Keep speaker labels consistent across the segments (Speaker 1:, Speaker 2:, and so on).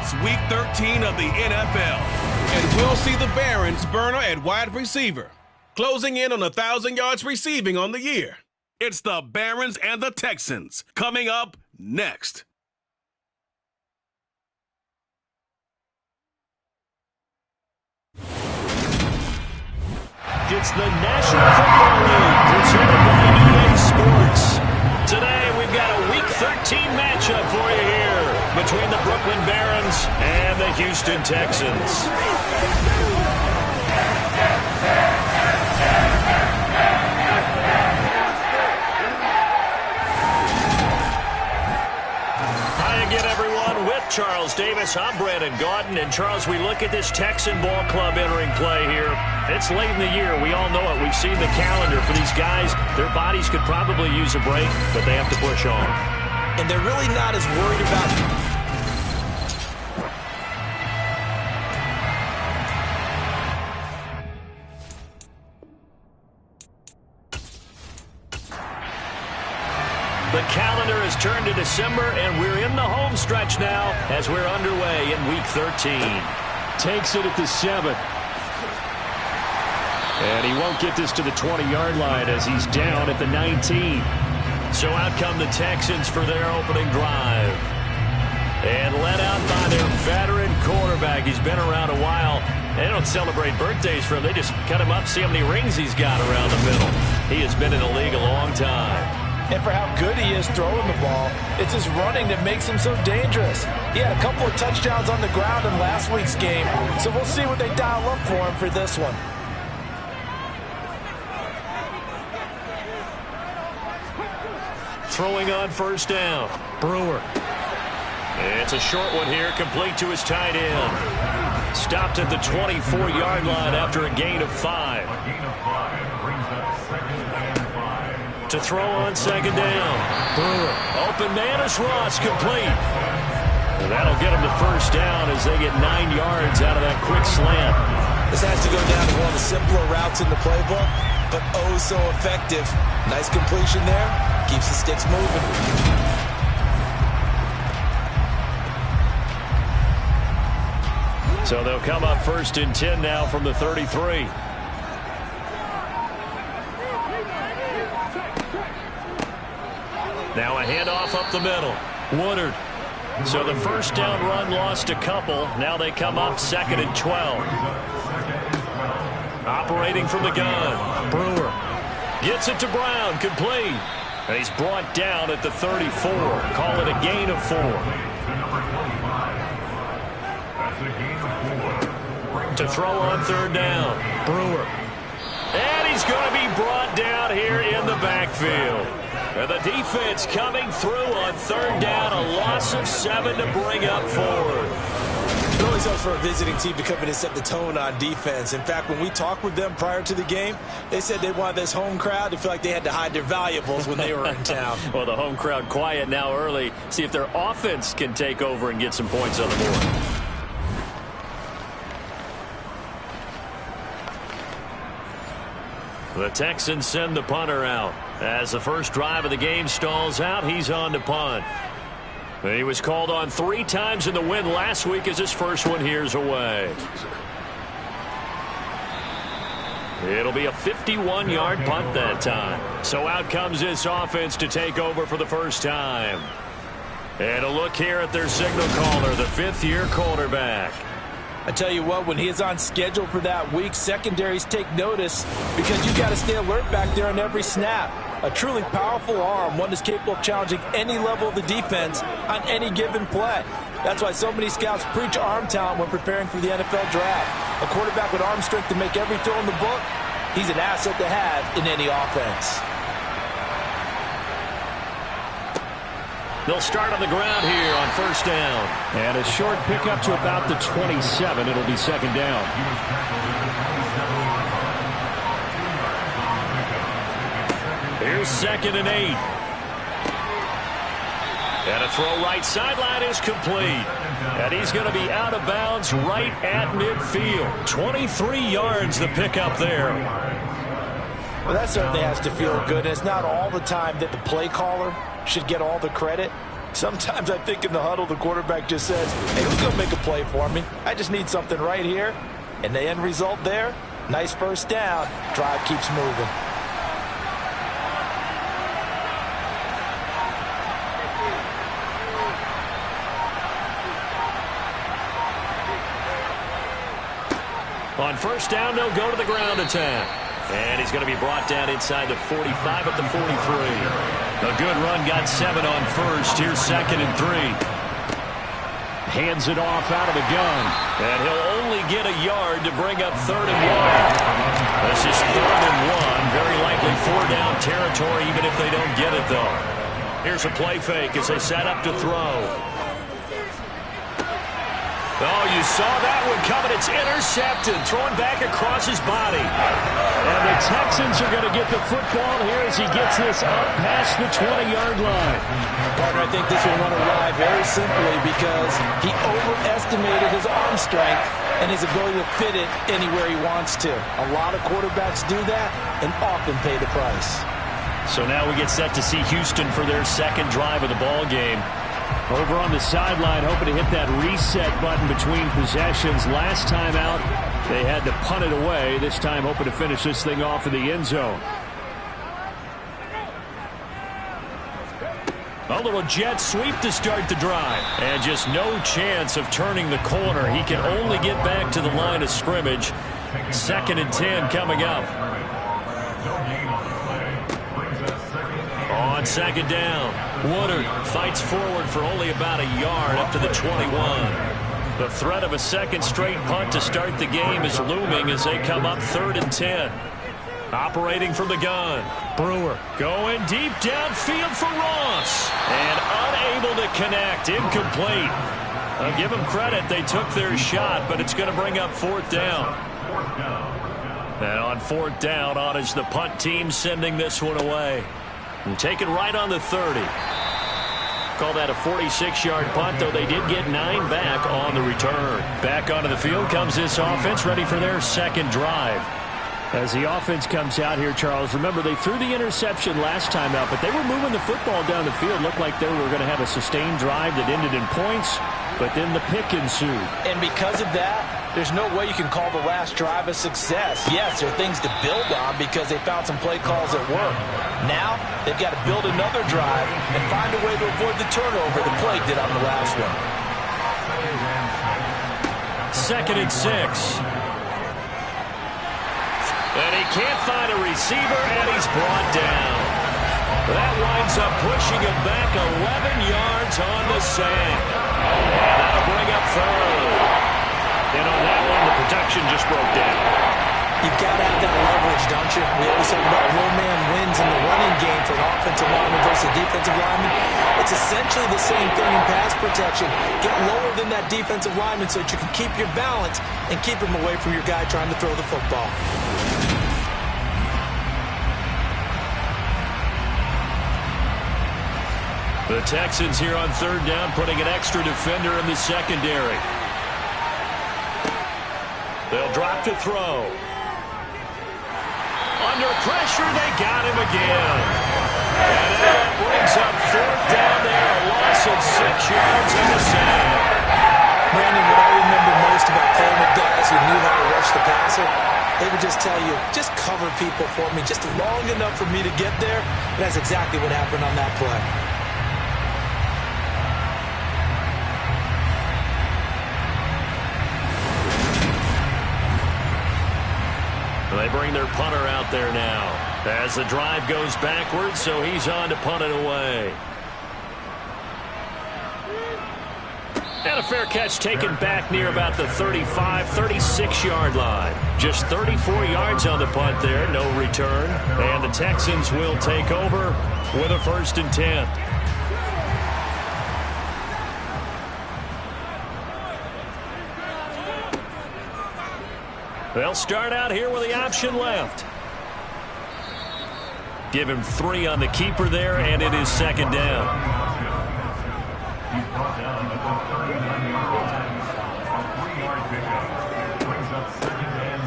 Speaker 1: It's Week 13 of the NFL, and we'll see the Barons burner at wide receiver, closing in on 1,000 yards receiving on the year. It's the Barons and the Texans coming up next.
Speaker 2: It's the National Football League presented by EA Sports. Today we've got a Week 13 matchup for you here between the Brooklyn Barons and the Houston Texans. Hi again, everyone. With Charles Davis, I'm Brandon Gaudin. And Charles, we look at this Texan ball club entering play here. It's late in the year. We all know it. We've seen the calendar for these guys. Their bodies could probably use a break, but they have to push on.
Speaker 3: And they're really not as worried about...
Speaker 2: The calendar has turned to December, and we're in the home stretch now as we're underway in Week 13. Takes it at the 7. And he won't get this to the 20-yard line as he's down at the 19. So out come the Texans for their opening drive. And led out by their veteran quarterback. He's been around a while. They don't celebrate birthdays for him. They just cut him up, see how many rings he's got around the middle. He has been in the league a long time.
Speaker 3: And for how good he is throwing the ball, it's his running that makes him so dangerous. He had a couple of touchdowns on the ground in last week's game, so we'll see what they dial up for him for this one.
Speaker 2: Throwing on first down, Brewer. It's a short one here, complete to his tight end. Stopped at the 24-yard line after a gain of 5. To throw on second down. Brewer. Open man is Ross, complete. And that'll get him the first down as they get 9 yards out of that quick slant.
Speaker 3: This has to go down to one of the simpler routes in the playbook, but oh so effective. Nice completion there. Keeps the sticks moving.
Speaker 2: So they'll come up 1st and 10 now from the 33. Now a handoff up the middle. Woodard. So the first down run lost a couple. Now they come up 2nd and 12. Operating from the gun. Brewer. Gets it to Brown. Complete. And he's brought down at the 34. Call it a gain of 4. To throw on 3rd down. Brewer. And he's going to be brought down here in the backfield. And the defense coming through on 3rd down, a loss of 7 to bring up 4.
Speaker 3: It always helps for a visiting team to come in and set the tone on defense. In fact, when we talked with them prior to the game, they said they wanted this home crowd to feel like they had to hide their valuables when they were in town.
Speaker 2: Well, the home crowd quiet now early. See if their offense can take over and get some points on the board. The Texans send the punter out. As the first drive of the game stalls out, he's on to punt. He was called on 3 times in the win last week as his first one here's away. It'll be a 51-yard punt that time. So out comes this offense to take over for the first time. And a look here at their signal caller, the 5th-year quarterback.
Speaker 3: I tell you what, when he is on schedule for that week, secondaries take notice because you got to stay alert back there on every snap. A truly powerful arm, one that's capable of challenging any level of the defense on any given play. That's why so many scouts preach arm talent when preparing for the NFL draft. A quarterback with arm strength to make every throw in the book, he's an asset to have in any offense.
Speaker 2: They'll start on the ground here on first down.
Speaker 4: And a short pickup to about the 27. It'll be second down.
Speaker 2: Here's 2nd and 8. And a throw right sideline is complete. And he's going to be out of bounds right at midfield. 23 yards the pickup there.
Speaker 3: Well, that certainly has to feel good. It's not all the time that the play caller should get all the credit. Sometimes I think in the huddle, the quarterback just says, hey, who's going to make a play for me? I just need something right here. And the end result there, nice first down. Drive keeps moving.
Speaker 2: On first down, they'll go to the ground attack. And he's going to be brought down inside the 45 at the 43. A good run, got 7 on first. Here's 2nd and 3. Hands it off out of the gun. And he'll only get a yard to bring up 3rd and 1. This is 3rd and 1. Very likely 4-down territory, even if they don't get it, though. Here's a play fake as they set up to throw. Oh, you saw that one coming. It's intercepted. Thrown back across his body.
Speaker 4: And the Texans are going to get the football here as he gets this up past the 20-yard line.
Speaker 3: Partner, I think this will run awry very simply because he overestimated his arm strength and his ability to fit it anywhere he wants to. A lot of quarterbacks do that and often pay the price.
Speaker 2: So now we get set to see Houston for their 2nd drive of the ball game.
Speaker 4: Over on the sideline, hoping to hit that reset button between possessions. Last time out, they had to punt it away. This time, hoping to finish this thing off in the end zone.
Speaker 2: A little jet sweep to start the drive. And just no chance of turning the corner. He can only get back to the line of scrimmage. 2nd and 10 coming up. On 2nd down, Woodard fights forward for only about a yard up to the 21. The threat of a 2nd straight punt to start the game is looming as they come up 3rd and 10. Operating from the gun, Brewer going deep downfield for Ross. And unable to connect, incomplete. I'll give them credit, they took their shot, but it's going to bring up 4th down. And on 4th down, on is the punt team sending this one away. And taken right on the 30. Call that a 46-yard punt, though they did get 9 back on the return. Back onto the field comes this offense, ready for their 2nd drive.
Speaker 4: As the offense comes out here, Charles, remember they threw the interception last time out, but they were moving the football down the field. Looked like they were going to have a sustained drive that ended in points, but then the pick ensued.
Speaker 3: And because of that, there's no way you can call the last drive a success. Yes, there are things to build on because they found some play calls that work. Now, they've got to build another drive and find a way to avoid the turnover the play did on the last one.
Speaker 2: 2nd and 6. And he can't find a receiver, and he's brought down. That winds up pushing him back 11 yards on the sack. And that'll bring up 3rd. And on that one, the protection just broke down.
Speaker 3: You've got to have that leverage, don't you? We always talk about one-man wins in the running game for an offensive lineman versus a defensive lineman. It's essentially the same thing in pass protection. Get lower than that defensive lineman so that you can keep your balance and keep him away from your guy trying to throw the football.
Speaker 2: The Texans here on 3rd down, putting an extra defender in the secondary. They'll drop to throw. Under pressure, they got him again. And that brings up 4th down there, a loss of 6 yards and a sack.
Speaker 3: Brandon, what I remember most about playing with guys who knew how to rush the passer, they would just tell you, just cover people for me, just long enough for me to get there. And that's exactly what happened on that play.
Speaker 2: They bring their punter out there now as the drive goes backwards, so he's on to punt it away. And a fair catch taken back near about the 35, 36-yard line. Just 34 yards on the punt there, no return. And the Texans will take over with a 1st and 10. They'll start out here with the option left. Give him 3 on the keeper there, and it is 2nd down.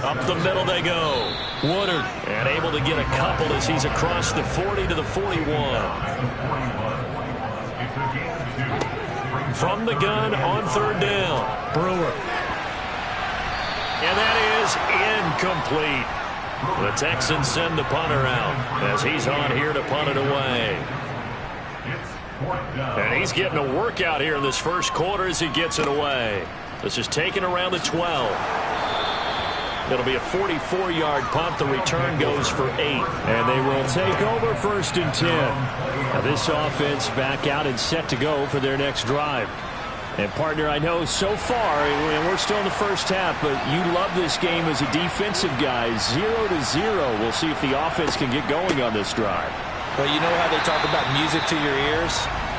Speaker 2: Up the middle they go. Woodard, and able to get a couple as he's across the 40 to the 41. From the gun on third down, Brewer. And that is incomplete. The Texans send the punter out as he's on here to punt it away. And he's getting a workout here in this first quarter as he gets it away. This is taken around the 12. It'll be a 44-yard punt. The return goes for 8.
Speaker 4: And they will take over 1st and 10. Now this offense back out and set to go for their next drive. And, partner, I know so far, and we're still in the first half, but you love this game as a defensive guy. 0-0. We'll see if the offense can get going on this drive.
Speaker 3: Well, you know how they talk about music to your ears?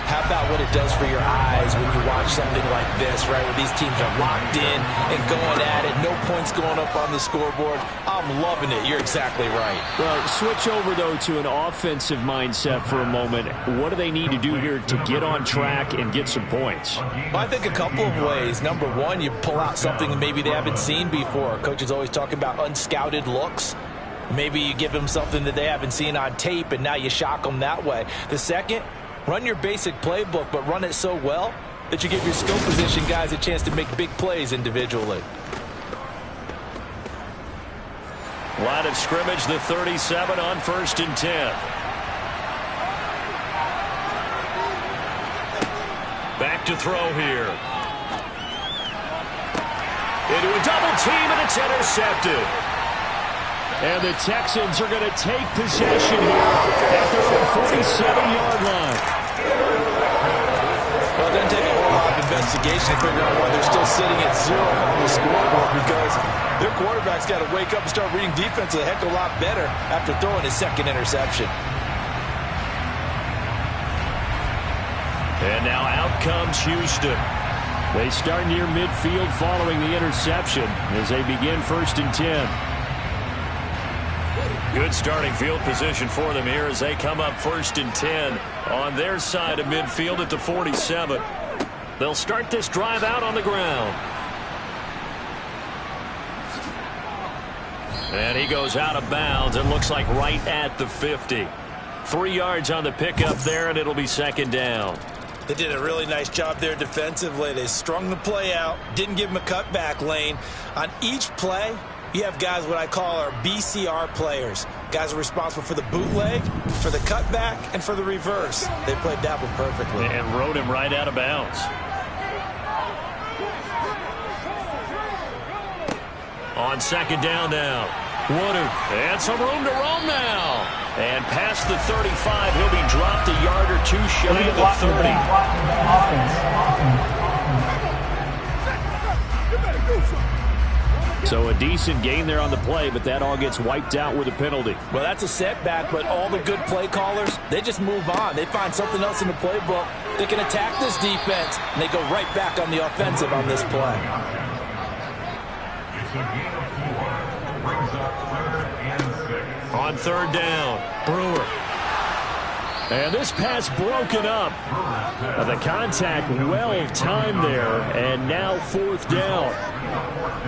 Speaker 3: How about what it does for your eyes when you watch something like this, right, where these teams are locked in and going at it, no points going up on the scoreboard? I'm loving it. You're exactly right.
Speaker 4: Well, switch over, though, to an offensive mindset for a moment. What do they need to do here to get on track and get some points?
Speaker 3: Well, I think a couple of ways. Number one, you pull out something that maybe they haven't seen before. Coach is always talking about unscouted looks. Maybe you give them something that they haven't seen on tape, and now you shock them that way. The second, run your basic playbook, but run it so well that you give your skill position guys a chance to make big plays individually.
Speaker 2: Line of scrimmage, the 37 on 1st and 10. Back to throw here. Into a double team, and it's intercepted.
Speaker 4: And the Texans are going to take possession here at their own 47-yard line.
Speaker 3: Well, it doesn't take a whole lot of investigation to figure out why they're still sitting at 0 on the scoreboard, because their quarterback's got to wake up and start reading defense a heck of a lot better after throwing his second interception.
Speaker 2: And now out comes Houston.
Speaker 4: They start near midfield following the interception as they begin 1st and 10.
Speaker 2: Good starting field position for them here as they come up 1st and 10 on their side of midfield at the 47. They'll start this drive out on the ground. And he goes out of bounds. It looks like right at the 50. 3 yards on the pickup there, and it'll be 2nd down.
Speaker 3: They did a really nice job there defensively. They strung the play out, didn't give him a cutback lane. On each play, you have guys what I call our BCR players. Guys are responsible for the bootleg, for the cutback, and for the reverse. They played that one perfectly.
Speaker 2: And rode him right out of bounds. On 2nd down now. Woodard. And some room to roam now. And past the 35, he'll be dropped a yard or two shy of the 30.
Speaker 4: So a decent gain there on the play, but that all gets wiped out with a penalty.
Speaker 3: Well, that's a setback, but all the good play callers, they just move on. They find something else in the playbook. They can attack this defense, and they go right back on the offensive on this play.
Speaker 2: On 3rd down, Brewer.
Speaker 4: And this pass broken up. The contact well timed there, and now 4th down.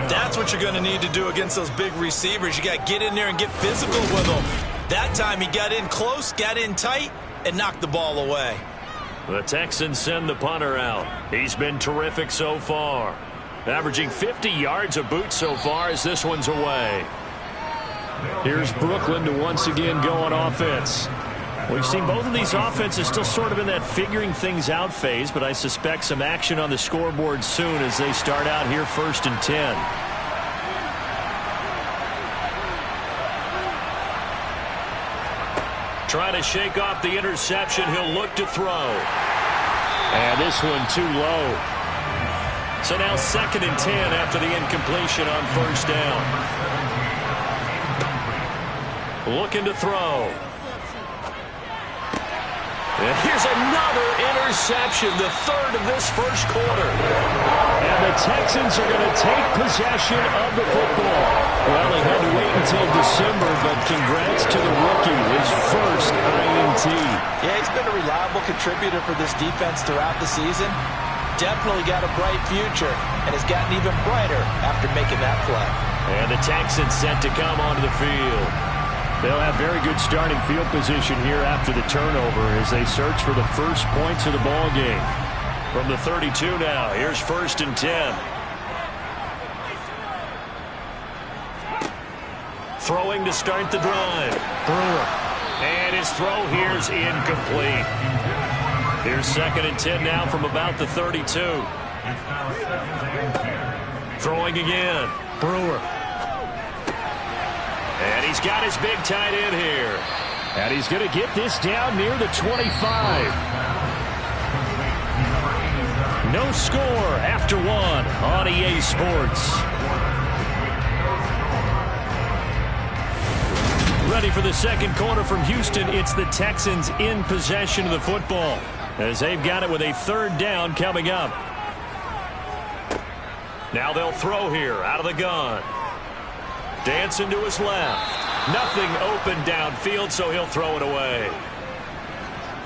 Speaker 3: That's what you're going to need to do against those big receivers. You got to get in there and get physical with them. That time he got in close, got in tight, and knocked the ball away.
Speaker 2: The Texans send the punter out. He's been terrific so far. Averaging 50 yards a boot so far as this one's away.
Speaker 4: Here's Brooklyn to once again go on offense. We've seen both of these offenses still sort of in that figuring things out phase, but I suspect some action on the scoreboard soon as they start out here 1st and 10.
Speaker 2: Trying to shake off the interception. He'll look to throw.
Speaker 4: And this one too low.
Speaker 2: So now 2nd and 10 after the incompletion on 1st down. Looking to throw. And here's another interception, the 3rd of this first quarter.
Speaker 4: And the Texans are going to take possession of the football. Well, they had to wait until December, but congrats to the rookie, his first INT.
Speaker 3: Yeah, he's been a reliable contributor for this defense throughout the season. Definitely got a bright future, and has gotten even brighter after making that play.
Speaker 2: And the Texans set to come onto the field.
Speaker 4: They'll have very good starting field position here after the turnover as they search for the first points of the ball game.
Speaker 2: From the 32 now, here's 1st and 10. Throwing to start the drive. Brewer. And his throw here's incomplete. Here's 2nd and 10 now from about the 32. Throwing again. Brewer. And he's got his big tight end here.
Speaker 4: And he's going to get this down near the 25. No score after 1 on EA Sports. Ready for the second quarter from Houston. It's the Texans in possession of the football as they've got it with a 3rd down coming up.
Speaker 2: Now they'll throw here out of the gun. Dancing to his left. Nothing open downfield, so he'll throw it away.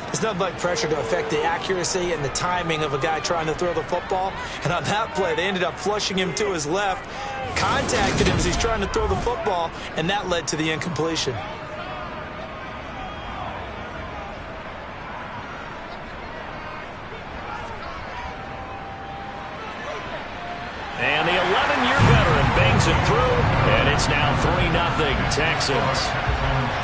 Speaker 3: It's nothing like pressure to affect the accuracy and the timing of a guy trying to throw the football. And on that play, they ended up flushing him to his left, contacted him as he's trying to throw the football, and that led to the incompletion.
Speaker 2: And the 11-year veteran bangs it through, and it's now 3-0 Texans.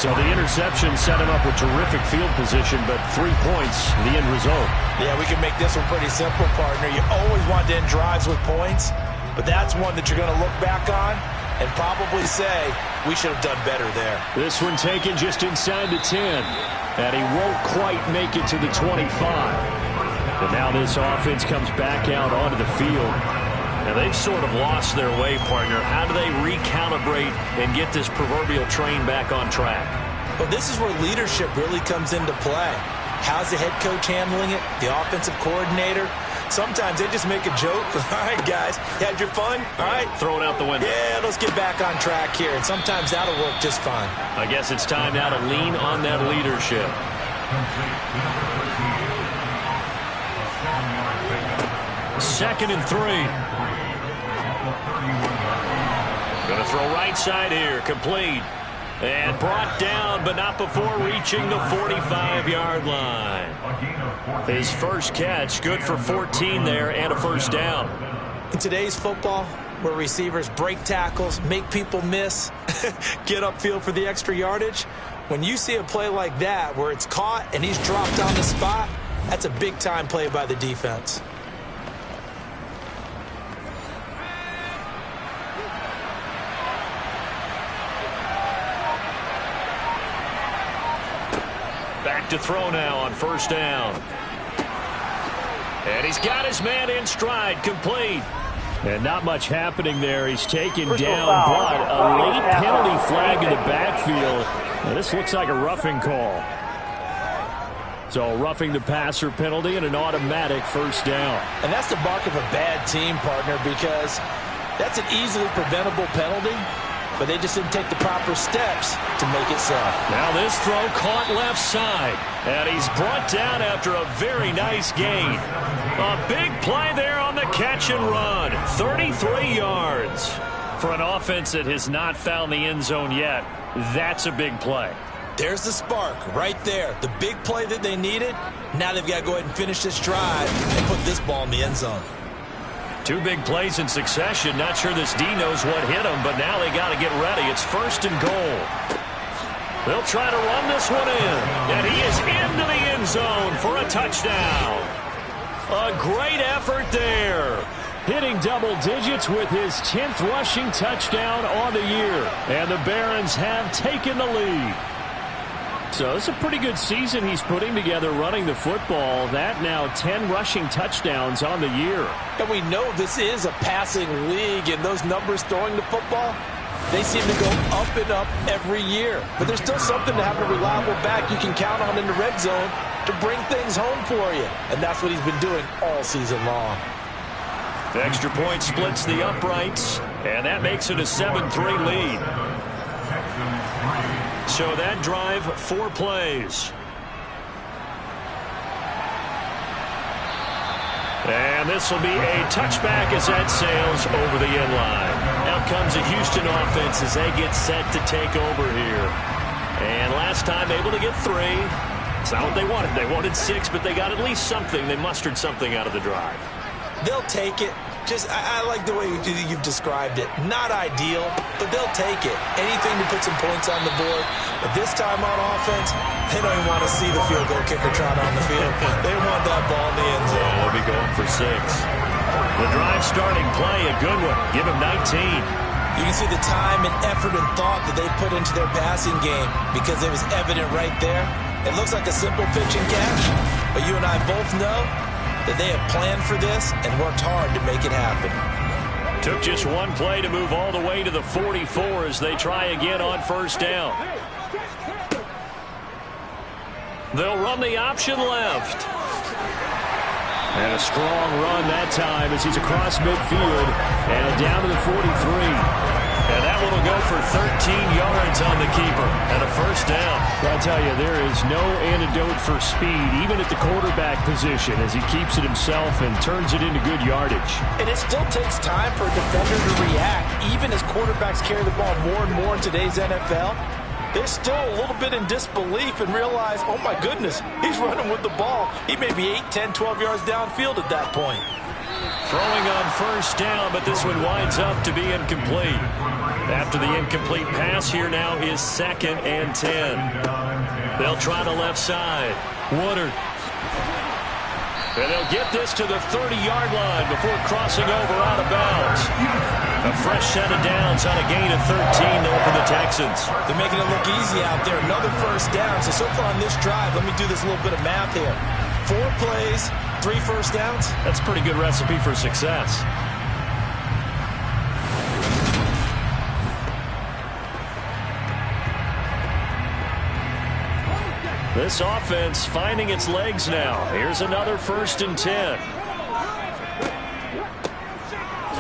Speaker 4: So the interception set him up with terrific field position, but 3 points, the end result.
Speaker 3: Yeah, we can make this one pretty simple, partner. You always want to end drives with points, but that's one that you're going to look back on and probably say, we should have done better there.
Speaker 4: This one taken just inside the 10, and he won't quite make it to the 25. And now this offense comes back out onto the field.
Speaker 2: Now, they've sort of lost their way, partner. How do they recalibrate and get this proverbial train back on track?
Speaker 3: Well, this is where leadership really comes into play. How's the head coach handling it? The offensive coordinator? Sometimes they just make a joke. All right, guys, you had your fun? All right.
Speaker 2: Throw it out the window.
Speaker 3: Yeah, let's get back on track here. And sometimes that'll work just fine.
Speaker 2: I guess it's time now to lean on that leadership.
Speaker 4: 2nd and 3.
Speaker 2: Going to throw right side here, complete. And brought down, but not before reaching the 45-yard line. His first catch, good for 14 there, and a 1st down.
Speaker 3: In today's football, where receivers break tackles, make people miss, get upfield for the extra yardage, when you see a play like that where it's caught and he's dropped on the spot, that's a big-time play by the defense.
Speaker 2: Back to throw now on 1st down. And he's got his man in stride, complete.
Speaker 4: And not much happening there. He's taken down, but a late penalty flag in the backfield. And this looks like a roughing call. So roughing the passer penalty and an automatic 1st down.
Speaker 3: And that's the mark of a bad team, partner, because that's an easily preventable penalty. But they just didn't take the proper steps to make it so.
Speaker 2: Now this throw caught left side. And he's brought down after a very nice gain. A big play there on the catch and run. 33 yards. For an offense that has not found the end zone yet, that's a big play.
Speaker 3: There's the spark right there. The big play that they needed. Now they've got to go ahead and finish this drive and put this ball in the end zone.
Speaker 2: 2 big plays in succession. Not sure this D knows what hit him, but now they got to get ready. It's 1st and goal. They'll try to run this one in, and he is into the end zone for a touchdown. A great effort there.
Speaker 4: Hitting double digits with his 10th rushing touchdown on the year. And the Barons have taken the lead. So it's a pretty good season he's putting together running the football. That now 10 rushing touchdowns on the year.
Speaker 3: And we know this is a passing league, and those numbers throwing the football, they seem to go up and up every year. But there's still something to have a reliable back you can count on in the red zone to bring things home for you. And that's what he's been doing all season long.
Speaker 2: The extra point splits the uprights, and that makes it a 7-3 lead. So that drive, 4 plays. And this will be a touchback as that sails over the end line. Out comes a Houston offense as they get set to take over here. And last time able to get 3. It's not what they wanted. They wanted 6, but they got at least something. They mustered something out of the drive.
Speaker 3: They'll take it. I like the way you've described it. Not ideal, but they'll take it. Anything to put some points on the board. But this time on offense, they don't even want to see the field goal kicker trot on the field. They want that ball in the end zone.
Speaker 2: Yeah, they'll be going for 6. The drive starting play, a good one. Give him 19.
Speaker 3: You can see the time and effort and thought that they put into their passing game because it was evident right there. It looks like a simple pitch and catch, but you and I both know that they have planned for this and worked hard to make it happen.
Speaker 2: Took just one play to move all the way to the 44 as they try again on first down. They'll run the option left. And a strong run that time as he's across midfield and down to the 43. And that one will go for 13 yards on the keeper and a first down.
Speaker 4: I tell you, there is no antidote for speed, even at the quarterback position, as he keeps it himself and turns it into good yardage.
Speaker 3: And it still takes time for a defender to react, even as quarterbacks carry the ball more and more in today's NFL. They're still a little bit in disbelief and realize, oh my goodness, he's running with the ball. He may be 8, 10, 12 yards downfield at that point.
Speaker 2: Throwing on first down, but this one winds up to be incomplete. After the incomplete pass, here now is 2nd and 10. They'll try the left side. Woodard. And they'll get this to the 30-yard line before crossing over out of bounds. A fresh set of downs on a gain of 13, though, for the Texans.
Speaker 3: They're making it look easy out there. Another first down. So far on this drive, let me do this little bit of math here. 4 plays, 3 first downs.
Speaker 2: That's a pretty good recipe for success. This offense finding its legs now. Here's another 1st and 10.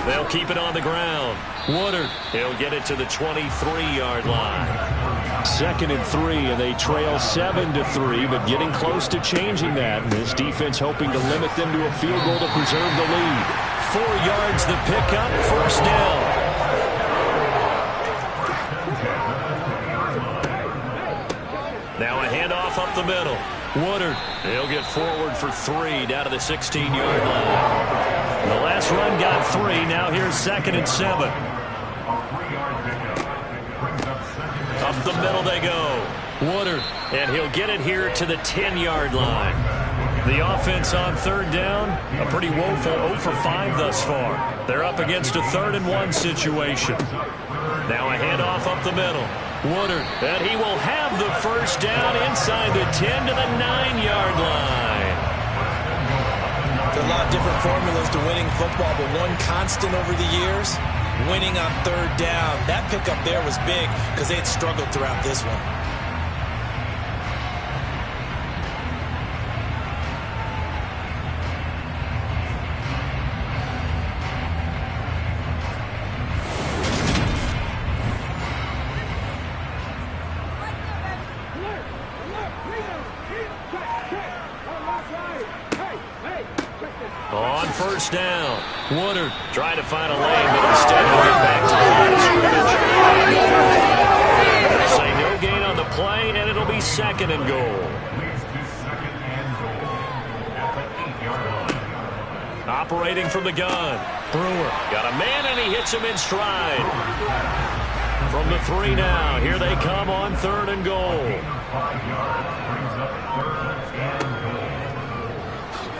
Speaker 2: They'll keep it on the ground. Woodard, he'll get it to the 23-yard line.
Speaker 4: 2nd and 3, and they trail 7-3, but getting close to changing that. And this defense hoping to limit them to a field goal to preserve the lead.
Speaker 2: 4 yards the pickup, first down. Now a handoff up the middle. Woodard, he'll get forward for 3 down to the 16-yard line. The last run got 3. Now here's 2nd and 7. Up the middle they go. Woodard, and he'll get it here to the 10-yard line. The offense on 3rd down, a pretty woeful 0 for 5 thus far. They're up against a 3rd and 1 situation. Now a handoff up the middle. Woodard, and he will have the first down inside the 10 to the 9-yard line.
Speaker 3: There are a lot of different formulas to winning football, but one constant over the years, winning on 3rd down. That pickup there was big because they had struggled throughout this one.
Speaker 2: On first down, Woodard trying to find a lane, but instead he'll get back to the line of scrimmage. Say no gain on the play, and it'll be 2nd and goal. Operating from the gun, Brewer got a man, and he hits him in stride. From the 3 now, here they come on 3rd and goal.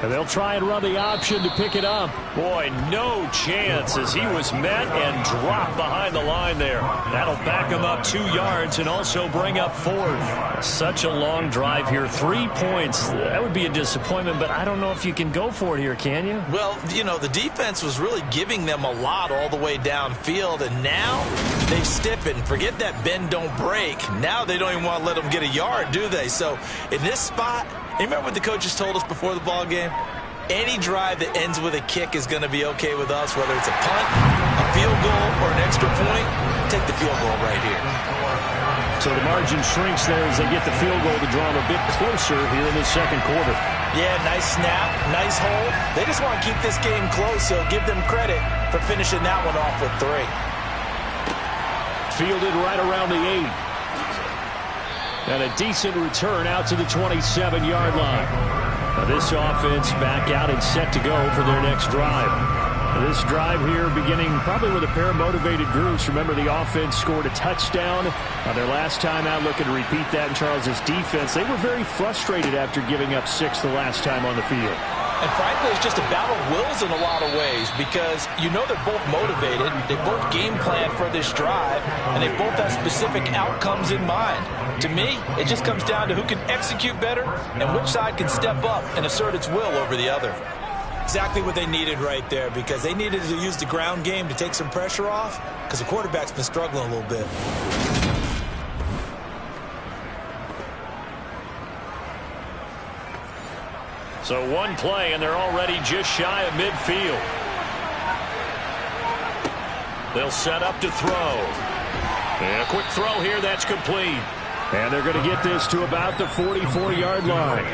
Speaker 4: And they'll try and run the option to pick it up.
Speaker 2: Boy, no chance as he was met and dropped behind the line there. That'll back him up 2 yards and also bring up 4th.
Speaker 4: Such a long drive here. 3 points. That would be a disappointment, but I don't know if you can go for it here, can you?
Speaker 3: Well, you know, the defense was really giving them a lot all the way downfield, and now they've stiffened. Forget that bend, don't break. Now they don't even want to let them get a yard, do they? So in this spot, you remember what the coaches told us before the ball game? Any drive that ends with a kick is going to be okay with us, whether it's a punt, a field goal, or an extra point. Take the field goal right here.
Speaker 4: So the margin shrinks there as they get the field goal to draw them a bit closer here in the 2nd quarter.
Speaker 3: Yeah, nice snap, nice hold. They just want to keep this game close, so give them credit for finishing that one off with 3.
Speaker 4: Fielded right around the 8. And a decent return out to the 27-yard line. Now this offense back out and set to go for their next drive. Now this drive here beginning probably with a pair of motivated groups. Remember, the offense scored a touchdown on their last time out, looking to repeat that in Charles's defense. They were very frustrated after giving up 6 the last time on the field.
Speaker 3: And frankly, it's just a battle of wills in a lot of ways because you know they're both motivated, they both game plan for this drive, and they both have specific outcomes in mind. To me, it just comes down to who can execute better and which side can step up and assert its will over the other.
Speaker 5: Exactly what they needed right there because they needed to use the ground game to take some pressure off because the quarterback's been struggling a little bit.
Speaker 2: So one play, and they're already just shy of midfield. They'll set up to throw. And a quick throw here, that's complete.
Speaker 4: And they're going to get this to about the 44-yard line.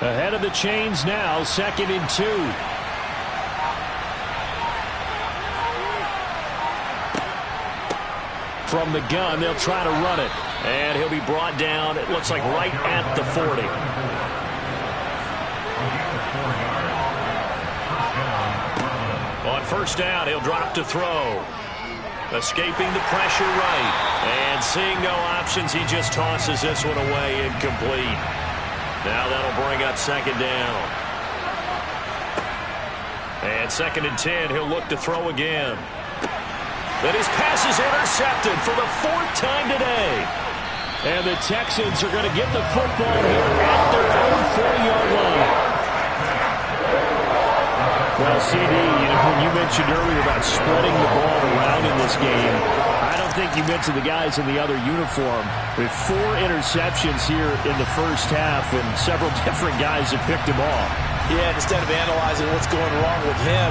Speaker 4: Ahead of the chains now, 2nd and 2. From the gun, they'll try to run it. And he'll be brought down, it looks like right at the 40. On first down, he'll drop to throw. Escaping the pressure right. And seeing no options, he just tosses this one away, incomplete. Now that'll bring up 2nd down. And 2nd and 10, he'll look to throw again. But his pass is intercepted for the 4th time today. And the Texans are going to get the football here at their own 40-yard line. Well, CD, when you mentioned earlier about spreading the ball around in this game, I don't think you mentioned the guys in the other uniform. With 4 interceptions here in the first half, and several different guys have picked him off.
Speaker 3: Yeah, instead of analyzing what's going wrong with him,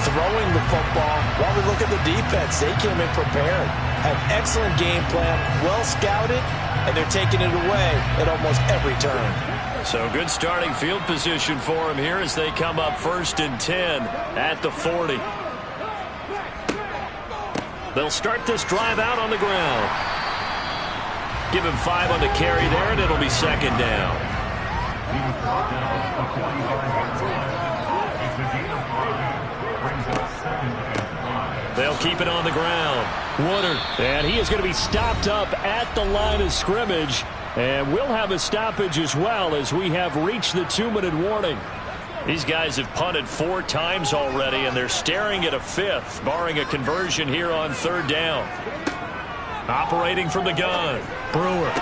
Speaker 3: throwing the football, while we look at the defense, they came in prepared. Had excellent game plan, well scouted, and they're taking it away at almost every turn.
Speaker 2: So good starting field position for him here as they come up 1st and 10 at the 40. They'll start this drive out on the ground. Give him 5 on the carry there, and it'll be 2nd down. They'll keep it on the ground. Woodard, and he is going to be stopped up at the line of scrimmage. And we'll have a stoppage as well as we have reached the 2-minute warning. These guys have punted 4 times already, and they're staring at a 5th, barring a conversion here on 3rd down. Operating from the gun, Brewer.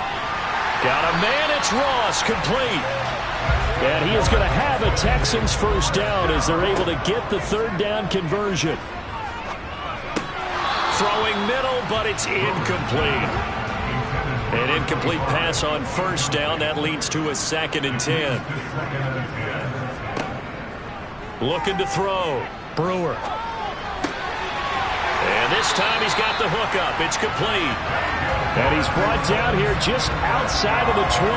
Speaker 2: Got a man, it's Ross, complete. And he is going to have a Texans 1st down as they're able to get the 3rd down conversion. Throwing middle, but it's incomplete. An incomplete pass on 1st down. That leads to a 2nd and 10. Looking to throw. Brewer. And this time he's got the hook up. It's complete. And he's brought down here just outside of the 20.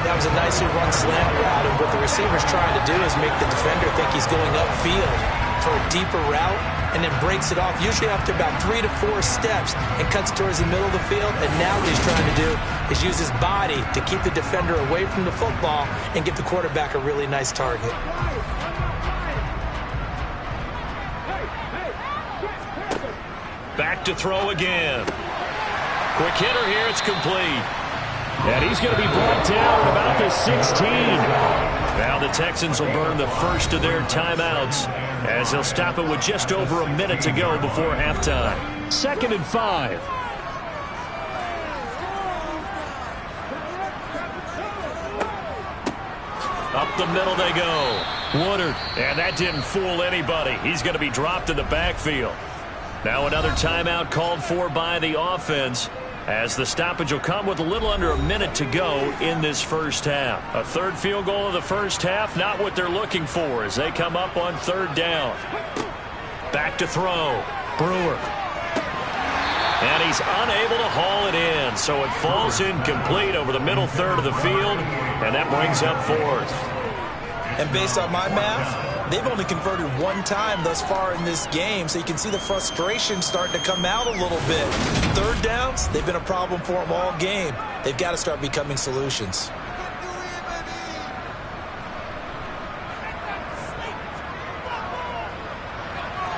Speaker 5: That was a nicely run slant route, and what the receiver's trying to do is make the defender think he's going upfield for a deeper route, and then breaks it off, usually after about 3 to 4 steps, and cuts towards the middle of the field. And now what he's trying to do is use his body to keep the defender away from the football and give the quarterback a really nice target.
Speaker 2: Back to throw again. Quick hitter here, it's complete.
Speaker 4: And he's going to be brought down at about the 16.
Speaker 2: Now the Texans will burn the first of their timeouts as they'll stop it with just over a minute to go before halftime.
Speaker 4: 2nd and 5.
Speaker 2: Up the middle they go. Woodard. And that didn't fool anybody. He's going to be dropped in the backfield. Now another timeout called for by the offense, as the stoppage will come with a little under a minute to go in this first half. A 3rd field goal of the first half, not what they're looking for as they come up on 3rd down. Back to throw. Brewer. And he's unable to haul it in, so it falls incomplete over the middle third of the field, and that brings up fourth.
Speaker 5: And based on my math, they've only converted one time thus far in this game, so you can see the frustration starting to come out a little bit. Third downs, they've been a problem for them all game. They've got to start becoming solutions.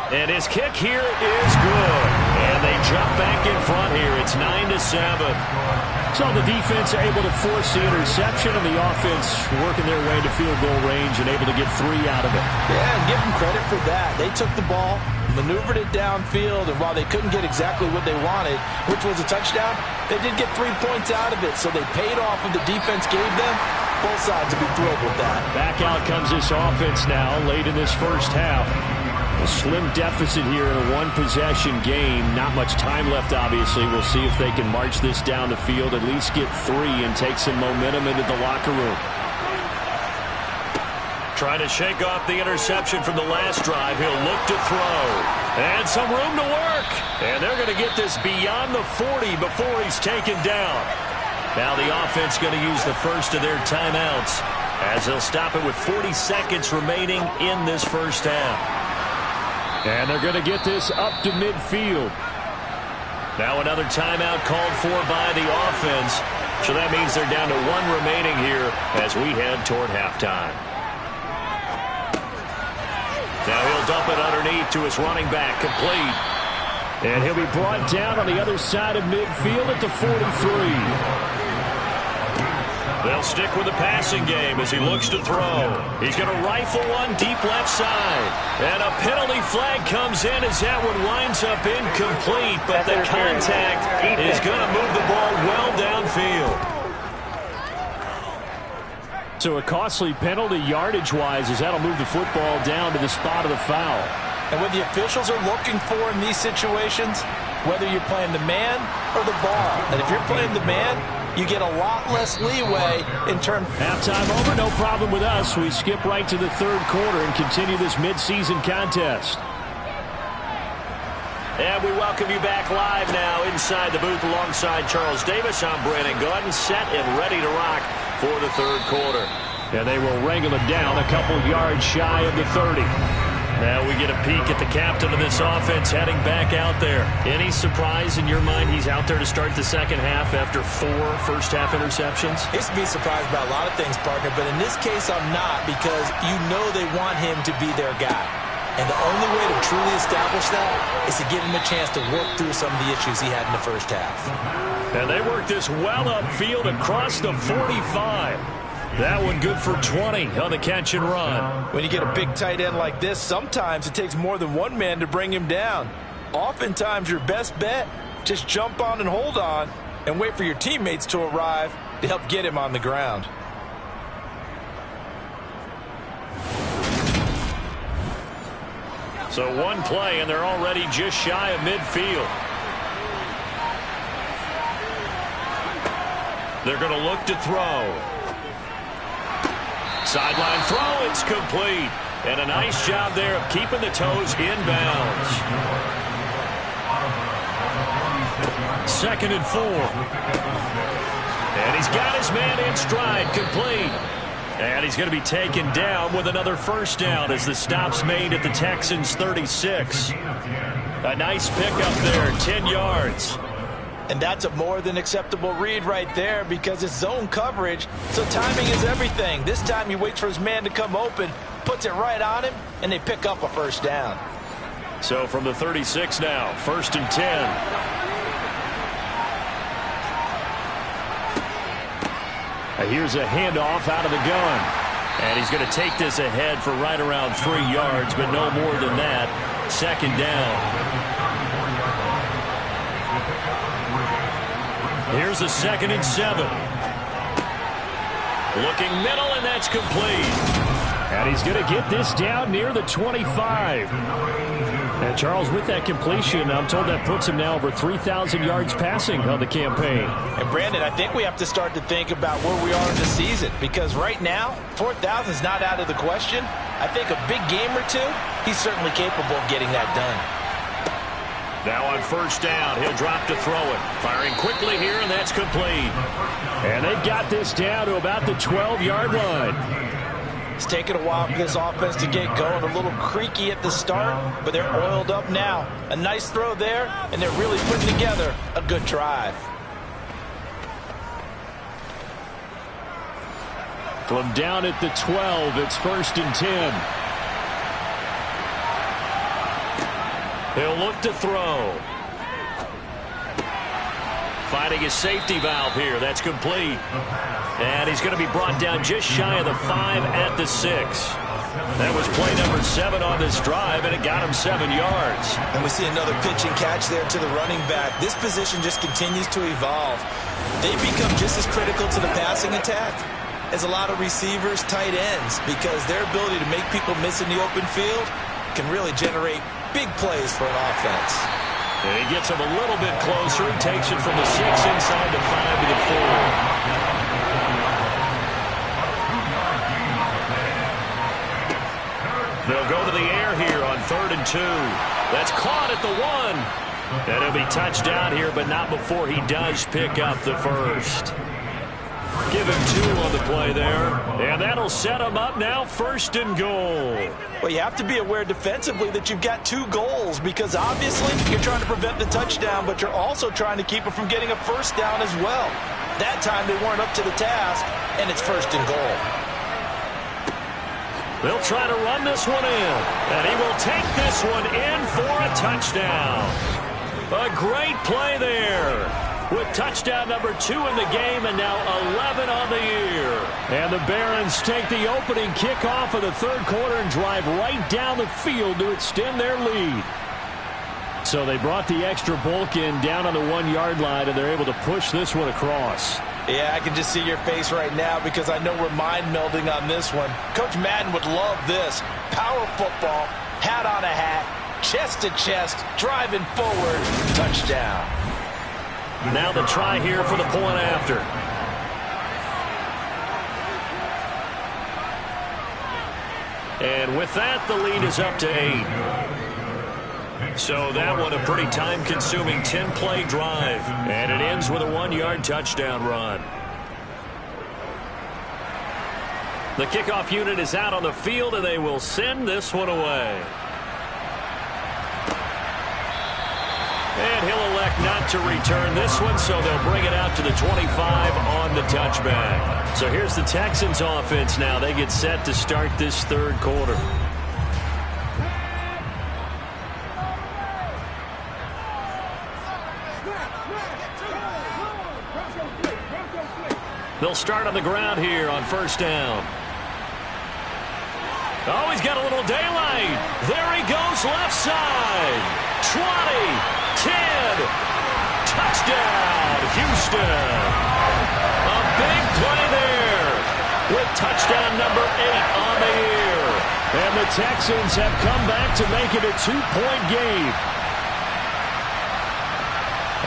Speaker 2: And his kick here is good. And they jump back in front here. It's 9-7.
Speaker 4: So the defense able to force the interception, and the offense working their way to field goal range and able to get 3 out of it.
Speaker 5: Yeah, and give them credit for that. They took the ball, maneuvered it downfield, and while they couldn't get exactly what they wanted, which was a touchdown, they did get 3 points out of it. So they paid off what the defense gave them. Both sides will be thrilled with that.
Speaker 4: Back out comes this offense now late in this first half. A slim deficit here in a one-possession game. Not much time left, obviously. We'll see if they can march this down the field, at least get 3, and take some momentum into the locker room.
Speaker 2: Trying to shake off the interception from the last drive. He'll look to throw. And some room to work. And they're going to get this beyond the 40 before he's taken down. Now the offense going to use the first of their timeouts, as they'll stop it with 40 seconds remaining in this first half.
Speaker 4: And they're going to get this up to midfield.
Speaker 2: Now another timeout called for by the offense. So that means they're down to 1 remaining here as we head toward halftime. Now he'll dump it underneath to his running back, complete.
Speaker 4: And he'll be brought down on the other side of midfield at the 43.
Speaker 2: They'll stick with the passing game as he looks to throw. He's going to rifle one deep left side. And a penalty flag comes in as that one winds up incomplete. But the contact is going to move the ball well downfield.
Speaker 4: So a costly penalty yardage-wise, as that'll move the football down to the spot of the foul.
Speaker 5: And what the officials are looking for in these situations, whether you're playing the man or the ball. And if you're playing the man, you get a lot less leeway in terms.
Speaker 4: Halftime over, no problem with us. We skip right to the third quarter and continue this midseason contest.
Speaker 2: And we welcome you back live now inside the booth alongside Charles Davis. I'm Brandon Gordon, set and ready to rock for the third quarter.
Speaker 4: And they will wrangle it down a couple yards shy of the 30.
Speaker 2: Now we get a peek at the captain of this offense heading back out there. Any surprise in your mind he's out there to start the second half after 4 first-half interceptions?
Speaker 5: It's to be surprised by a lot of things, partner, but in this case I'm not, because you know they want him to be their guy. And the only way to truly establish that is to give him a chance to work through some of the issues he had in the first half.
Speaker 2: And they work this well upfield across the 45. That one good for 20 on the catch and run.
Speaker 5: When you get a big tight end like this, sometimes it takes more than one man to bring him down. Oftentimes your best bet, just jump on and hold on and wait for your teammates to arrive to help get him on the ground.
Speaker 2: So one play and they're already just shy of midfield. They're going to look to throw. Sideline throw, it's complete. And a nice job there of keeping the toes inbounds. 2nd and 4. And he's got his man in stride, complete. And he's going to be taken down with another first down as the stop's made at the Texans' 36. A nice pickup there, 10 yards.
Speaker 5: And that's a more than acceptable read right there, because it's zone coverage, so timing is everything. This time he waits for his man to come open, puts it right on him, and they pick up a first down.
Speaker 2: So from the 36 now, 1st and 10.
Speaker 4: Here's a handoff out of the gun.
Speaker 2: And he's going to take this ahead for right around 3 yards, but no more than that. 2nd down. Here's a 2nd and 7. Looking middle, and that's complete.
Speaker 4: And he's going to get this down near the 25. And Charles, with that completion, I'm told that puts him now over 3,000 yards passing on the campaign.
Speaker 5: And Brandon, I think we have to start to think about where we are in the season, because right now, 4,000 is not out of the question. I think a big game or two, he's certainly capable of getting that done.
Speaker 2: Now on first down, he'll drop to throw it. Firing quickly here, and that's complete.
Speaker 4: And they've got this down to about the 12-yard line.
Speaker 3: It's taken a while for this offense to get going. A little creaky at the start, but they're oiled up now. A nice throw there, and they're really putting together a good drive.
Speaker 4: From down at the 12, it's 1st and 10.
Speaker 2: He'll look to throw. Finding his safety valve here. That's complete. And he's going to be brought down just shy of the 5 at the 6. That was play number 7 on this drive, and it got him 7 yards.
Speaker 5: And we see another pitch and catch there to the running back. This position just continues to evolve. They become just as critical to the passing attack as a lot of receivers, tight ends, because their ability to make people miss in the open field can really generate big plays for an offense.
Speaker 2: And he gets him a little bit closer. He takes it from the 6 inside the 5 to the 4. They'll go to the air here on 3rd and 2. That's caught at the 1. And he'll be touched down here, but not before he does pick up the first. Give him 2 on the play there. And that'll set him up now 1st and goal.
Speaker 3: Well, you have to be aware defensively that you've got 2 goals because obviously you're trying to prevent the touchdown, but you're also trying to keep it from getting a first down as well. That time they weren't up to the task, and it's 1st and goal.
Speaker 2: They'll try to run this one in, and he will take this one in for a touchdown. A great play there. With touchdown number 2 in the game and now 11 on the year.
Speaker 4: And the Barons take the opening kickoff of the 3rd quarter and drive right down the field to extend their lead. So they brought the extra bulk in down on the 1-yard line, and they're able to push this one across.
Speaker 3: Yeah, I can just see your face right now because I know we're mind melding on this one. Coach Madden would love this. Power football, hat on a hat, chest to chest, driving forward, touchdown.
Speaker 2: Now the try here for the point after. And with that, the lead is up to 8. So that one a pretty time-consuming 10-play drive. And it ends with a 1-yard touchdown run. The kickoff unit is out on the field, and they will send this one away. And he'll elect not to return this one, so they'll bring it out to the 25 on the touchback. So here's the Texans offense now. They get set to start this 3rd quarter. They'll start on the ground here on 1st down. Oh, he's got a little daylight. There he goes left side. 20. 10. Touchdown, Houston. A big play there with touchdown number 8 on the year.
Speaker 4: And the Texans have come back to make it a 2-point game.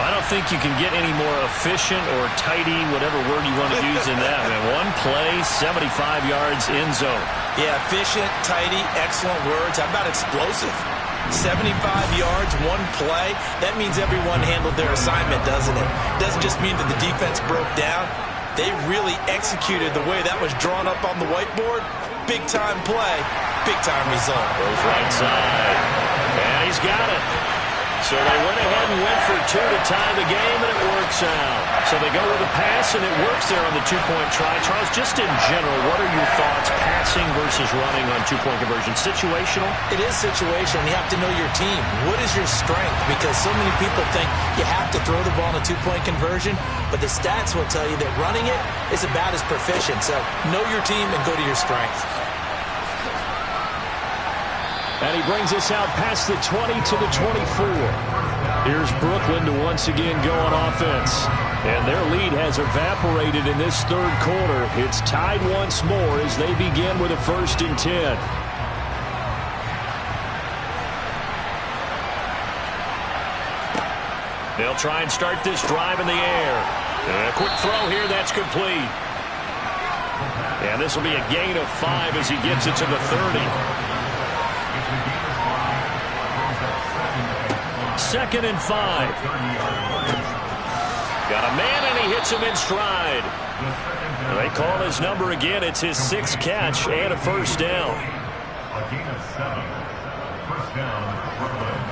Speaker 2: I don't think you can get any more efficient or tidy, whatever word you want to use in that, man. 1 play, 75 yards in zone.
Speaker 5: Yeah, efficient, tidy, excellent words. How about explosive? 75 yards, 1 play. That means everyone handled their assignment, doesn't it? Doesn't just mean that the defense broke down. They really executed the way that was drawn up on the whiteboard. Big-time play, big-time result.
Speaker 2: Goes right side. And he's got it. So they went ahead and went for 2 to tie the game, and it works out. So they go with a pass, and it works there on the 2-point try. Charles, just in general, what are your thoughts, passing versus running on 2-point conversion? Situational?
Speaker 5: It is situational. You have to know your team. What is your strength? Because so many people think you have to throw the ball in a 2-point conversion, but the stats will tell you that running it is about as proficient. So know your team and go to your strength.
Speaker 4: And he brings us out past the 20 to the 24. Here's Brooklyn to once again go on offense. And their lead has evaporated in this 3rd quarter. It's tied once more as they begin with a 1st and 10.
Speaker 2: They'll try and start this drive in the air. And a quick throw here, that's complete. And this will be a gain of 5 as he gets it to the 30. 2nd and 5. Got a man, and he hits him in stride. They call his number again. It's his 6th catch and a first down.
Speaker 6: A gain of 7. First down, Brooklyn.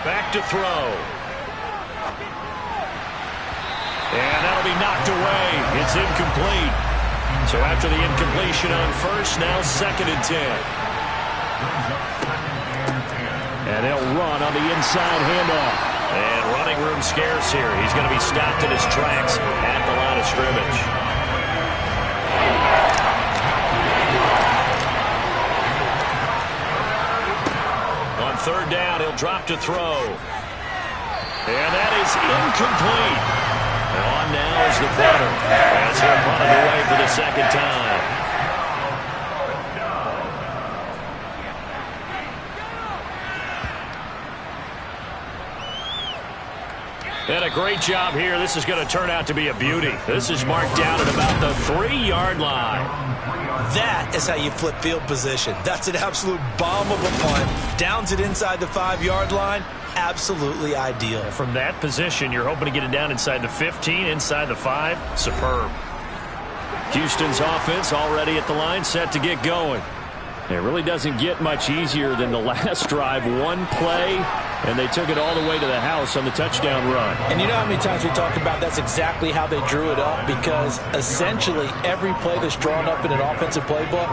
Speaker 2: Back to throw. And that'll be knocked away. It's incomplete. So after the incompletion on first, now 2nd and 10.
Speaker 4: And they'll run on the inside handoff.
Speaker 2: And running room scarce here. He's going to be stopped in his tracks at the line of scrimmage. On 3rd down, he'll drop to throw. And that is incomplete. On now is the punter, as he'll punt it away for the 2nd time. And a great job here. This is going to turn out to be a beauty. This is marked down at about the 3-yard line.
Speaker 5: That is how you flip field position. That's an absolute bomb of a punt. Downs it inside the 5-yard line. Absolutely ideal.
Speaker 2: From that position, you're hoping to get it down inside the 15, inside the 5. Superb.
Speaker 4: Houston's offense already at the line, set to get going. It really doesn't get much easier than the last drive. One play, and they took it all the way to the house on the touchdown run.
Speaker 5: And you know how many times we talked about that's exactly how they drew it up, because essentially every play that's drawn up in an offensive playbook,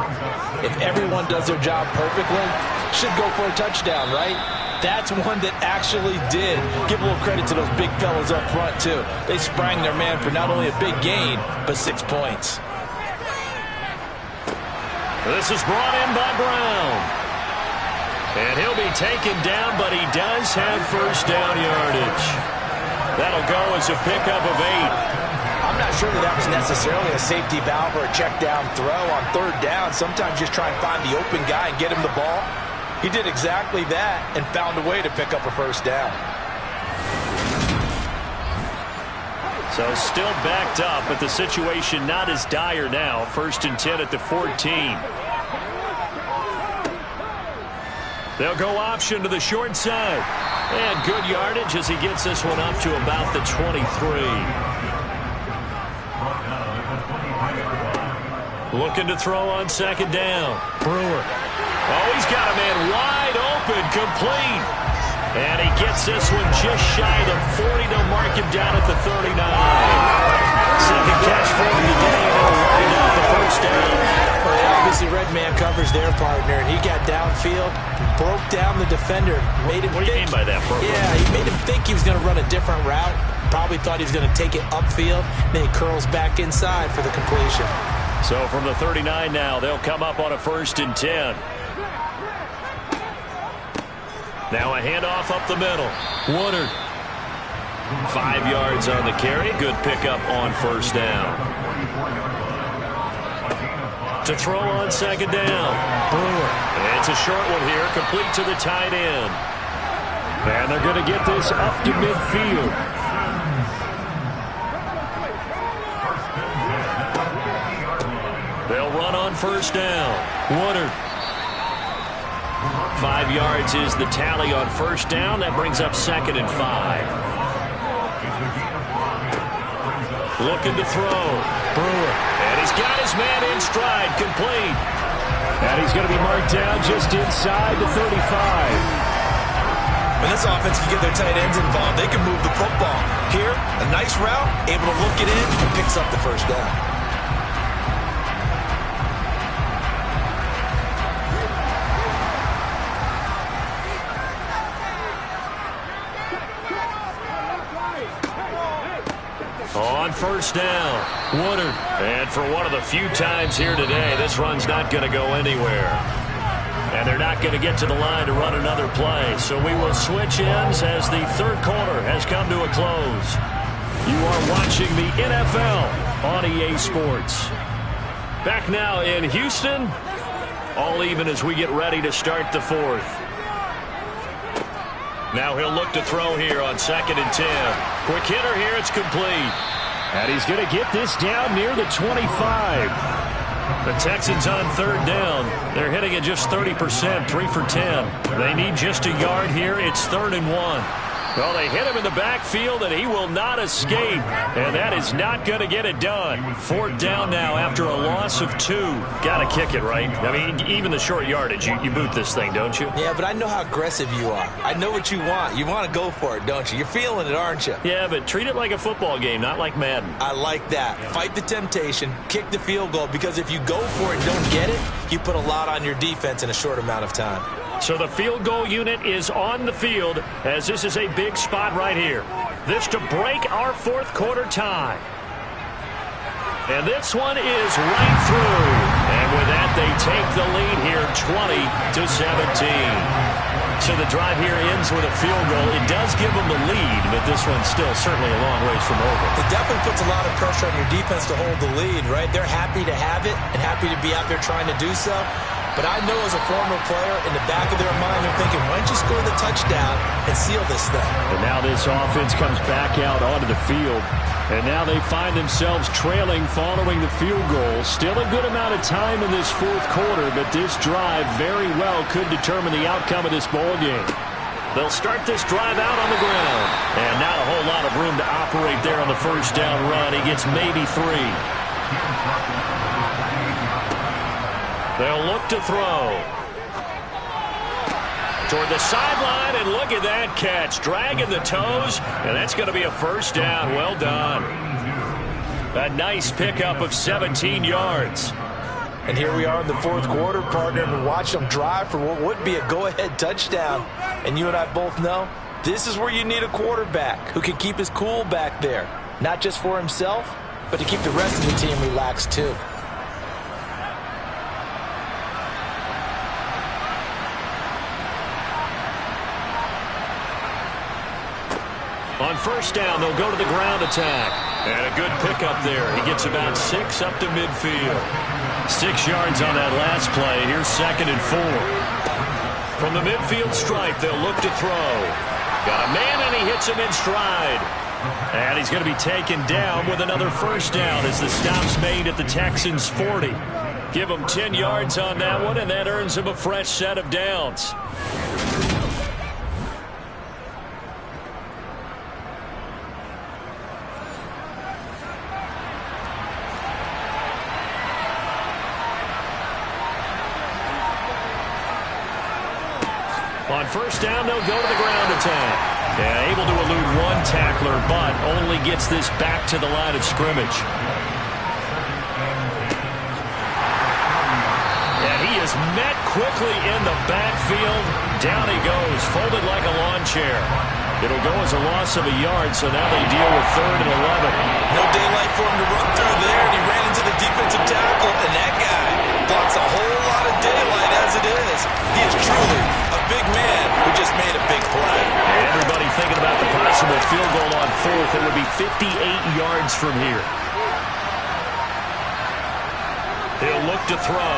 Speaker 5: if everyone does their job perfectly, should go for a touchdown, right? That's one that actually did. Give a little credit to those big fellas up front, too. They sprang their man for not only a big gain, but 6 points.
Speaker 2: This is brought in by Brown. And he'll be taken down, but he does have first down yardage. That'll go as a pickup of 8.
Speaker 5: I'm not sure that was necessarily a safety valve or a check down throw on 3rd down. Sometimes just try and find the open guy and get him the ball. He did exactly that and found a way to pick up a first down.
Speaker 2: So still backed up, but the situation not as dire now. 1st and 10 at the 14. They'll go option to the short side. And good yardage as he gets this one up to about the 23. Looking to throw on 2nd down. Brewer. Oh, he's got a man wide open, complete. And he gets this one just shy of the 40. They'll mark him down at the 39. 2nd catch for him today, and he'll wind up the first down.
Speaker 5: Well, they obviously red man covers their partner, and he got downfield, broke down the defender, made him
Speaker 2: What do you mean by that, bro?
Speaker 5: Yeah, he made him think he was going to run a different route. Probably thought he was going to take it upfield. Then he curls back inside for the completion.
Speaker 2: So from the 39 now, they'll come up on a 1st and 10. Now a handoff up the middle. Woodard. 5 yards on the carry. Good pickup on 1st down. To throw on 2nd down. Brewer. And it's a short one here, complete to the tight end.
Speaker 4: And they're going to get this up to midfield.
Speaker 2: They'll run on 1st down. Woodard. 5 yards is the tally on 1st down. That brings up 2nd and 5. Looking to throw. Brewer. And he's got his man in stride, complete.
Speaker 4: And he's going to be marked down just inside the 35.
Speaker 5: When this offense can get their tight ends involved, they can move the football. Here, a nice route, able to look it in, and picks up the first down.
Speaker 2: On 1st down, Woodard. And for one of the few times here today, this run's not going to go anywhere. And they're not going to get to the line to run another play. So we will switch ends as the 3rd quarter has come to a close. You are watching the NFL on EA Sports. Back now in Houston, all even as we get ready to start the 4th. Now he'll look to throw here on 2nd and 10. Quick hitter here. It's complete.
Speaker 4: And he's going to get this down near the 25.
Speaker 2: The Texans on 3rd down. They're hitting at just 30%, 3 for 10. They need just a yard here. It's 3rd and 1. Well, they hit him in the backfield, and he will not escape. And that is not going to get it done. 4th down now after a loss of 2. Got to kick it, right? I mean, even the short yardage, you boot this thing, don't you?
Speaker 5: Yeah, but I know how aggressive you are. I know what you want. You want to go for it, don't you? You're feeling it, aren't you?
Speaker 2: Yeah, but treat it like a football game, not like Madden.
Speaker 5: I like that. Fight the temptation, kick the field goal, because if you go for it and don't get it, you put a lot on your defense in a short amount of time.
Speaker 2: So the field goal unit is on the field as this is a big spot right here. This to break our 4th quarter tie. And this one is right through. And with that, they take the lead here 20-17. So the drive here ends with a field goal. It does give them the lead, but this one's still certainly a long ways from over.
Speaker 5: It definitely puts a lot of pressure on your defense to hold the lead, right? They're happy to have it and happy to be out there trying to do so. But I know as a former player, in the back of their mind, they're thinking, why don't you score the touchdown and seal this thing?
Speaker 4: And now this offense comes back out onto the field. And now they find themselves trailing following the field goal. Still a good amount of time in this 4th quarter, but this drive very well could determine the outcome of this ball game.
Speaker 2: They'll start this drive out on the ground. And not a whole lot of room to operate there on the 1st down run. He gets maybe 3. They'll look to throw. Toward the sideline, and look at that catch. Dragging the toes, and that's going to be a 1st down. Well done. A nice pickup of 17 yards.
Speaker 5: And here we are in the 4th quarter, partner, and watch them drive for what would be a go-ahead touchdown. And you and I both know this is where you need a quarterback who can keep his cool back there. Not just for himself, but to keep the rest of the team relaxed too.
Speaker 2: On 1st down, they'll go to the ground attack. And a good pickup there. He gets about 6 up to midfield. 6 yards on that last play. Here's 2nd and 4. From the midfield stripe, they'll look to throw. Got a man, and he hits him in stride. And he's going to be taken down with another 1st down as the stop's made at the Texans' 40. Give him 10 yards on that one, and that earns him a fresh set of downs. On 1st down, they'll go to the ground attack. Yeah, able to elude one tackler, but only gets this back to the line of scrimmage. And he is met quickly in the backfield. Down he goes, folded like a lawn chair. It'll go as a loss of a yard, so now they deal with 3rd and 11.
Speaker 5: No daylight for him to run through there, and he ran into the defensive tackle, and that guy blocks a whole lot of daylight as it is. He is truly a big man who just made a big play.
Speaker 2: And everybody thinking about the possible field goal on 4th. It would be 58 yards from here. He'll look to throw.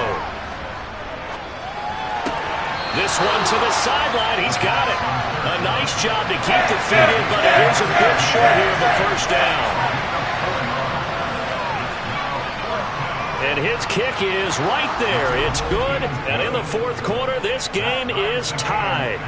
Speaker 2: This one to the sideline. He's got it. A nice job to keep the feet in, but it is a bit short here of the 1st down. And his kick is right there. It's good. And in the 4th quarter, this game is tied.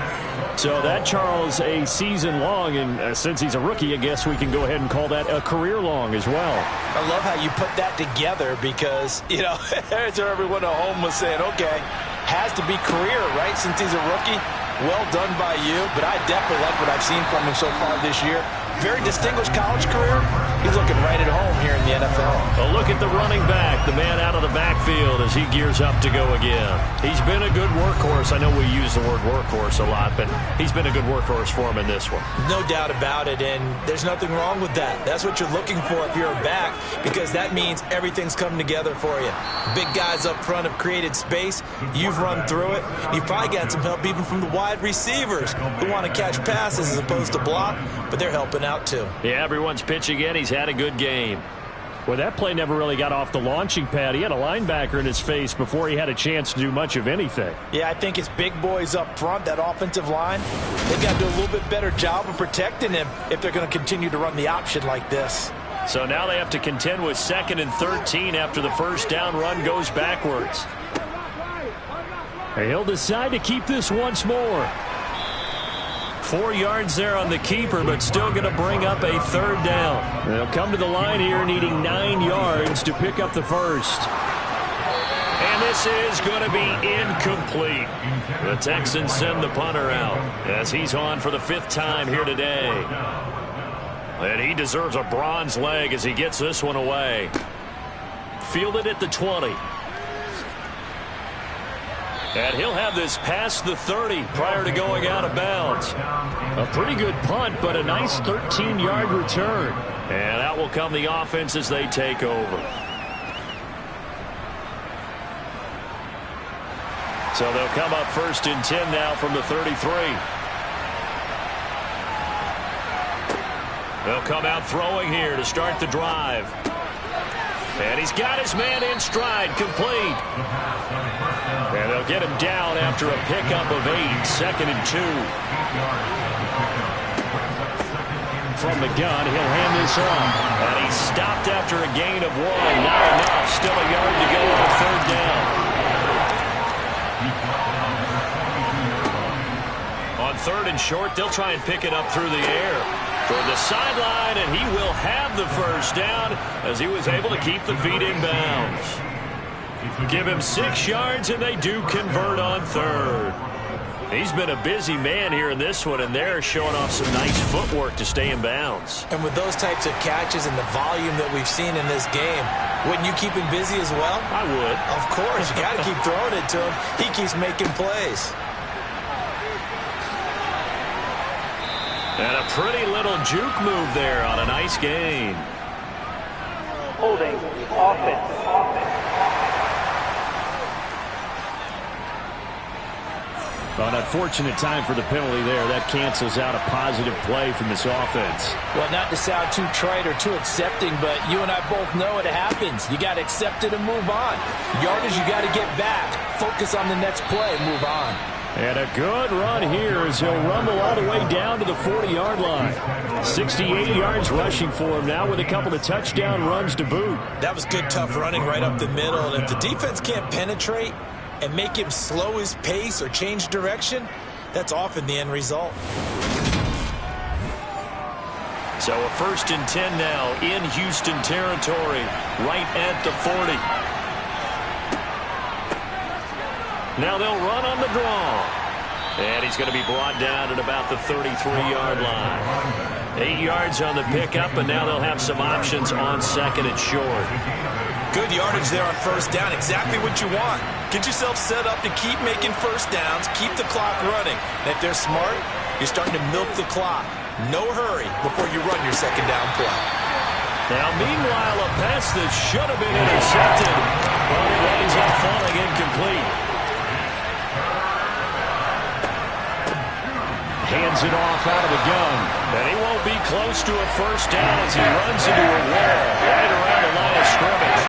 Speaker 4: So that, Charles, a season long, and since he's a rookie, I guess we can go ahead and call that a career long as well.
Speaker 5: I love how you put that together because, you know, there's everyone at home was saying, okay, has to be career, right, since he's a rookie. Well done by you, but I definitely like what I've seen from him so far this year. Very distinguished college career. He's looking right at home here in the NFL.
Speaker 2: A look at the running back, the man out of the backfield as he gears up to go again. He's been a good workhorse. I know we use the word workhorse a lot, but he's been a good workhorse for him in this one.
Speaker 5: No doubt about it, and there's nothing wrong with that. That's what you're looking for if you're a back, because that means everything's come together for you. Big guys up front have created space. You've run through it. You've probably got some help even from the wide receivers who want to catch passes as opposed to block, but they're helping out too.
Speaker 2: Yeah, everyone's pitching in. He's had a good game.
Speaker 4: Well, that play never really got off the launching pad. He had a linebacker in his face before he had a chance to do much of anything.
Speaker 3: Yeah, I think his big boys up front, that offensive line, they got to do a little bit better job of protecting him if they're going to continue to run the option like this.
Speaker 4: So now they have to contend with 2nd and 13 after the first down run goes backwards. He'll decide to keep this once more. 4 yards there on the keeper, but still going to bring up a 3rd down. They'll come to the line here needing 9 yards to pick up the first. And this is going to be incomplete. The Texans send the punter out as he's on for the 5th time here today. And he deserves a bronze leg as he gets this one away. Fielded at the 20. And he'll have this past the 30 prior to going out of bounds. A pretty good punt, but a nice 13-yard return. And out will come the offense as they take over. So they'll come up 1st and 10 now from the 33. They'll come out throwing here to start the drive. And he's got his man in stride, complete. And they'll get him down after a pickup of 8, 2nd and 2. From the gun, he'll hand this off. And he's stopped after a gain of 1. Not enough. Still a yard to go on 3rd down. On 3rd and short, they'll try and pick it up through the air. Toward the sideline, and he will have the first down as he was able to keep the feet in bounds. Give him 6 yards, and they do convert on 3rd. He's been a busy man here in this one, and they're showing off some nice footwork to stay in bounds.
Speaker 5: And with those types of catches and the volume that we've seen in this game, wouldn't you keep him busy as well?
Speaker 4: I would.
Speaker 5: Of course. You got to keep throwing it to him. He keeps making plays.
Speaker 4: And a pretty little juke move there on a nice gain.
Speaker 7: Holding offense.
Speaker 4: An unfortunate time for the penalty there. That cancels out a positive play from this offense.
Speaker 3: Well, not to sound too trite or too accepting, but you and I both know it happens. You got to accept it and move on. Yardage, you got to get back. Focus on the next play and move on.
Speaker 4: And a good run here as he'll rumble all the way down to the 40-yard line. 68 yards rushing for him now with a couple of touchdown runs to boot.
Speaker 5: That was good, tough running right up the middle. And if the defense can't penetrate and make him slow his pace or change direction, that's often the end result.
Speaker 4: So a 1st and 10 now in Houston territory, right at the 40. Now they'll run on the draw. And he's going to be brought down at about the 33-yard line. 8 yards on the pickup, and now they'll have some options on 2nd and short.
Speaker 5: Good yardage there on 1st down. Exactly what you want. Get yourself set up to keep making 1st downs, keep the clock running. And if they're smart, you're starting to milk the clock. No hurry before you run your 2nd down play.
Speaker 4: Now, meanwhile, a pass that should have been intercepted, but it ends up falling incomplete. Hands it off out of the gun. And he won't be close to a 1st down as he runs into a wall right around the line of scrimmage.